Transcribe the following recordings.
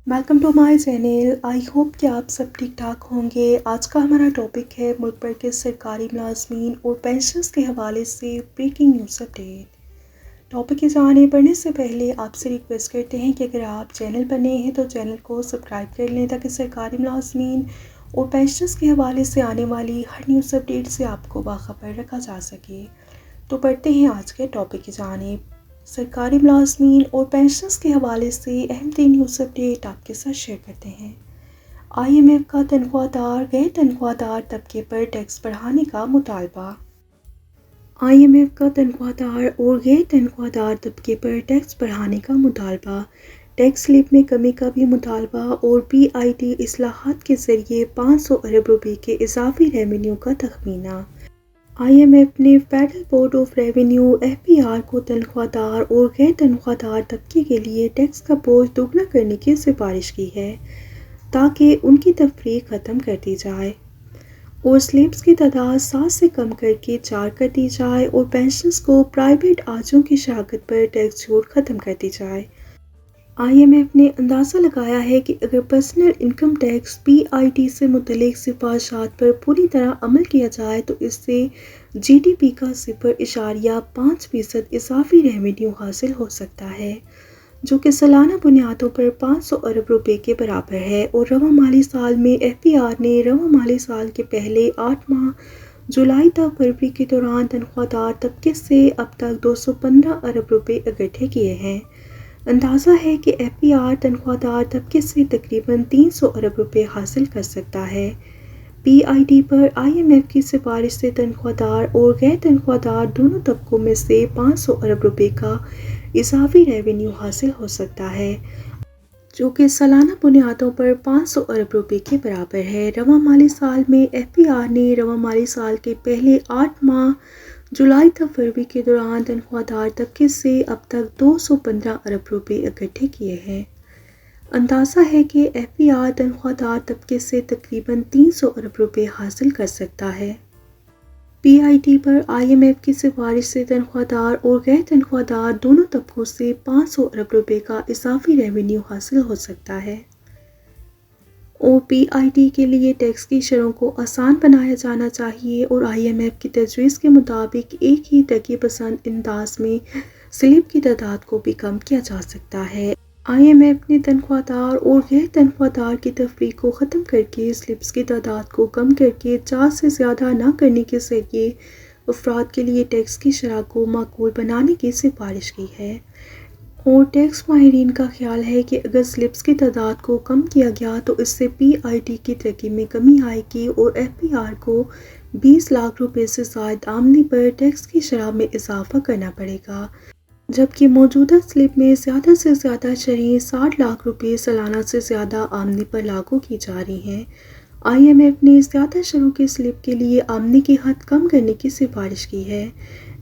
Welcome to my channel. I hope कि आप सब ठीक ठाक होंगे। आज का हमारा टॉपिक है मुल्क भर के सरकारी मुलाजमीन और पेंशनर्स के हवाले से ब्रेकिंग न्यूज़ अपडेट। टॉपिक की जाने पढ़ने से पहले आपसे रिक्वेस्ट करते हैं कि अगर आप चैनल पर नए हैं तो चैनल को सब्सक्राइब कर लें ताकि सरकारी मुलाजमीन और पेंशनर्स के हवाले से आने वाली हर न्यूज़ अपडेट से आपको बाखबर रखा जा सके। तो पढ़ते हैं आज के टॉपिक की जानिब। सरकारी मुलाजमीन और पेंशनर्स के हवाले से अहम तीन न्यूज़ अपडेट आपके साथ शेयर करते हैं। IMF का तनख्वाहदार गैर तनख्वाहदार तबके पर टैक्स बढ़ाने का मुतालबा। IMF का तनख्वाहदार और गैर तनख्वाहदार तबके पर टैक्स बढ़ाने का मुतालबा। टैक्स स्लिप में कमी का भी मुतालबा और PIT इस्लाहात के जरिए 500 अरब रुपए के इजाफी रेवेन्यू का तखमीना। IMF ने federal board of revenue FBR को तनख्वाहदार और गैर तनख्वाहदार तबके के लिए टैक्स का बोझ दोगुना करने की सिफारिश की है ताकि उनकी तफरीक ख़त्म कर दी जाए और स्लिप्स की तादाद 7 से कम करके 4 कर दी जाए और पेंशनर्स को प्राइवेट आजों की शराकत पर टैक्स छूट ख़त्म कर दी जाए। IMF ने अंदाज़ा लगाया है कि अगर पर्सनल इनकम टैक्स PIT से मुतल्लिक सिफारिशात पर पूरी तरह अमल किया जाए तो इससे GDP का 0.5% इजाफी रेवेन्यू हासिल हो सकता है, जो कि सालाना बुनियादों पर 500 अरब रुपए के बराबर है। और रवा माली साल में FBR ने रवा माली साल के पहले 8 माह जुलाई तक फरवरी के दौरान तनख्वाहदार तबके से अब तक 215 अरब रुपए इकट्ठे किए हैं। अंदाज़ा है कि FBR तनख्वाहदार तबके से तकरीबन 300 अरब रुपए हासिल कर सकता है। PIT पर IMF की सिफारिश से तनख्वाहदार और गैर तनख्वाहदार दोनों तबकों में से 500 अरब रुपए का इजाफी रेवेन्यू हासिल हो सकता है, जो कि सालाना बुनियादों पर 500 अरब रुपए के बराबर है। रवा माली साल में FBR ने रवा माली साल के पहले 8 माह जुलाई तक फरवरी के दौरान तनख्वाहदार तबके से अब तक 215 अरब रुपए इकट्ठे किए हैं। अंदाज़ा है कि FBR तनख्वाहदार तबके से तकरीबन 300 अरब रुपए हासिल कर सकता है। PIT पर IMF की सिफारिश से तनख्वाहदार और गैर तनख्वाहदार दोनों तबकों से 500 अरब रुपए का इजाफी रेवेन्यू हासिल हो सकता है और PIT के लिए टैक्स की शरहों को आसान बनाया जाना चाहिए और IMF की तजवीज़ के मुताबिक एक ही तरक्की पसंद अंदाज में स्लिप की तादाद को भी कम किया जा सकता है। IMF ने तनख्वाहदार और गैर तनख्वाहदार की तफरीक को ख़त्म करके स्लिप्स की तादाद को कम करके 4 से ज़्यादा न करने के जरिए अफराद के लिए टैक्स की शरह को माकूल बनाने की सिफारिश की है और टैक्स माहिरीन का ख्याल है कि अगर स्लिप्स की तादाद को कम किया गया तो इससे PIT की तरक्की में कमी आएगी और FBR को 20 लाख रुपए से ज़ायद आमदनी पर टैक्स की शरह में इजाफा करना पड़ेगा, जबकि मौजूदा स्लिप में ज़्यादा से ज़्यादा शरहें 60 लाख रुपए सालाना से ज़्यादा आमदनी पर लागू की जा रही हैं। IMF ने ज़्यादा शरहों की स्लिप के लिए आमदनी की हद कम करने की सिफारिश की है।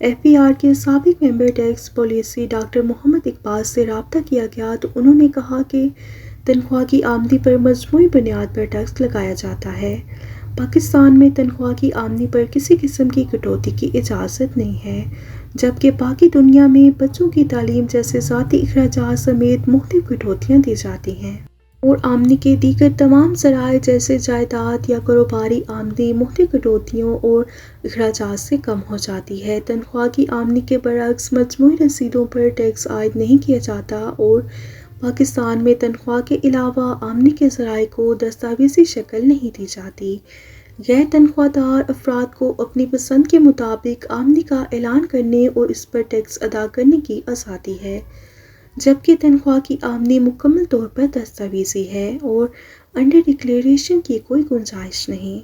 FBR के साबिक member tax policy doctor Mohammad Iqbal से रब्ता किया गया तो उन्होंने कहा कि तनख्वाह की आमदनी पर मजमूई बुनियाद पर टैक्स लगाया जाता है। पाकिस्तान में तनख्वाह की आमदनी पर किसी किस्म की कटौती की इजाज़त नहीं है, जबकि बाकी दुनिया में बच्चों की तालीम जैसे ज़ाती अखराजात समेत मुख्तलिफ कटौतियाँ दी जाती हैं और आमदनी के दीगर तमाम ज़राए जैसे जायदाद या कारोबारी आमदनी मुख्तलिफ कटौतियों और अखराजात से कम हो जाती है। तनख्वाह की आमदनी के बरअक्स मजमूई रसीदों पर टैक्स आयद नहीं किया जाता और पाकिस्तान में तनख्वाह के अलावा आमदनी के ज़राए को दस्तावेज़ी शक्ल नहीं दी जाती। गैर तनख्वाहदार अफराद को अपनी पसंद के मुताबिक आमदनी का ऐलान करने और इस पर टैक्स अदा करने की आज़ादी है, जबकि तनख्वाह की आमदनी मुकम्मल तौर पर दस्तावेज़ी है और अंडर डिक्लेरेशन की कोई गुंजाइश नहीं।